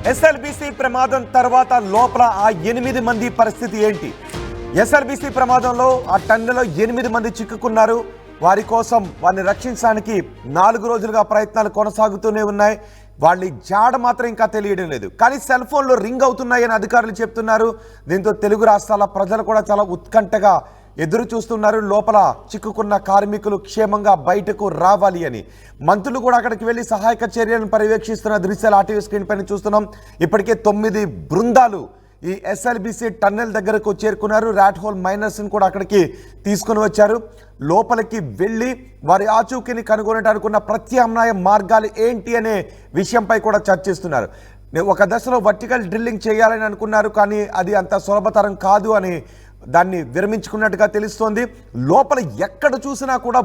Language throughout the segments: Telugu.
ఎస్ఎల్బీసీ ప్రమాదం తర్వాత లోపల ఆ 8 మంది పరిస్థితి ఏంటి? ఎస్ఎల్బీసీ ప్రమాదంలో ఆ టన్నెలో 8 మంది చిక్కుకున్నారు. వారి కోసం వారిని రక్షించడానికి 4 రోజులుగా ప్రయత్నాలు కొనసాగుతూనే ఉన్నాయి. వాళ్ళ జాడ మాత్రం ఇంకా తెలియడం లేదు. కానీ సెల్ ఫోన్లో రింగ్ అవుతున్నాయని అధికారులు చెప్తున్నారు. దీంతో తెలుగు రాష్ట్రాల ప్రజలు కూడా చాలా ఉత్కంఠగా ఎదురు చూస్తున్నారు. లోపల చిక్కుకున్న కార్మికులు క్షేమంగా బయటకు రావాలి అని మంత్రులు కూడా అక్కడికి వెళ్ళి సహాయక చర్యలను పర్యవేక్షిస్తున్న దృశ్యాలు ఆర్టీవీ స్క్రీన్ పైన చూస్తున్నాం. ఇప్పటికే 9 బృందాలు ఈ ఎస్ఎల్బీసీ టన్నెల్ దగ్గరకు చేరుకున్నారు. ర్యాట్ హోల్ మైనర్స్ని కూడా అక్కడికి తీసుకుని వచ్చారు. లోపలికి వెళ్ళి వారి ఆచూకీని కనుగొనడానికి ఉన్న ప్రత్యామ్నాయ మార్గాలు ఏంటి అనే విషయంపై కూడా చర్చిస్తున్నారు. ఒక దశలో వర్టికల్ డ్రిల్లింగ్ చేయాలని అనుకున్నారు, కానీ అది అంత సులభతరం కాదు అని దాన్ని విరమించుకున్నట్టుగా తెలుస్తోంది. లోపల ఎక్కడ చూసినా కూడా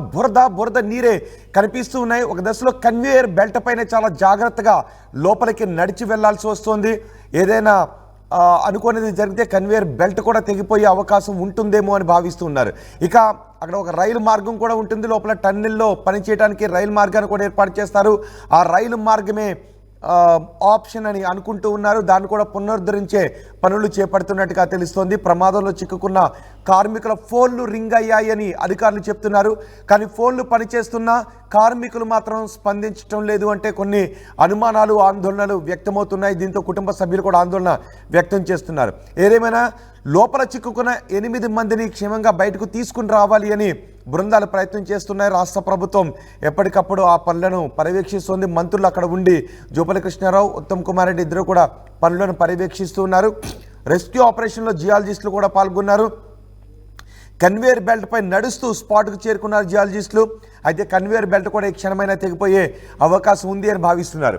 బురద నీరే కనిపిస్తూ ఉన్నాయి. ఒక దశలో కన్వేయర్ బెల్ట్ పైన చాలా జాగ్రత్తగా లోపలికి నడిచి వెళ్లాల్సి వస్తుంది. ఏదైనా అనుకునేది జరిగితే కన్వేయర్ బెల్ట్ కూడా తెగిపోయే అవకాశం ఉంటుందేమో అని భావిస్తున్నారు. ఇక అక్కడ ఒక రైలు మార్గం కూడా ఉంటుంది. లోపల టన్నెల్లో పనిచేయడానికి రైలు మార్గాన్ని కూడా ఏర్పాటు చేస్తారు. ఆ రైలు మార్గమే ఆప్షన్ అని అనుకుంటూ ఉన్నారు. దాన్ని కూడా పునరుద్ధరించే పనులు చేపడుతున్నట్టుగా తెలుస్తోంది. ప్రమాదంలో చిక్కుకున్న కార్మికుల ఫోన్లు రింగ్ అయ్యాయని అధికారులు చెప్తున్నారు. కానీ ఫోన్లు పనిచేస్తున్న కార్మికులు మాత్రం స్పందించడం లేదు అంటే కొన్ని అనుమానాలు, ఆందోళనలు వ్యక్తమవుతున్నాయి. దీంతో కుటుంబ సభ్యులు కూడా ఆందోళన వ్యక్తం చేస్తున్నారు. ఏదేమైనా లోపల చిక్కుకున్న 8 మందిని క్షేమంగా బయటకు తీసుకుని రావాలి అని బృందాలు ప్రయత్నం చేస్తున్నాయి. రాష్ట్ర ప్రభుత్వం ఎప్పటికప్పుడు ఆ పనులను పర్యవేక్షిస్తోంది. మంత్రులు అక్కడ ఉండి జూపల్లి కృష్ణారావు, ఉత్తమ్ కుమార్ రెడ్డి ఇద్దరు కూడా పనులను పర్యవేక్షిస్తూ ఉన్నారు. రెస్క్యూ ఆపరేషన్లో జియాలజిస్టులు కూడా పాల్గొన్నారు. కన్వేయర్ బెల్ట్ పై నడుస్తూ స్పాట్కు చేరుకున్నారు జియాలజిస్టులు. అయితే కన్వేయర్ బెల్ట్ కూడా ఈ క్షణమైనా తెగిపోయే అవకాశం ఉంది అని భావిస్తున్నారు.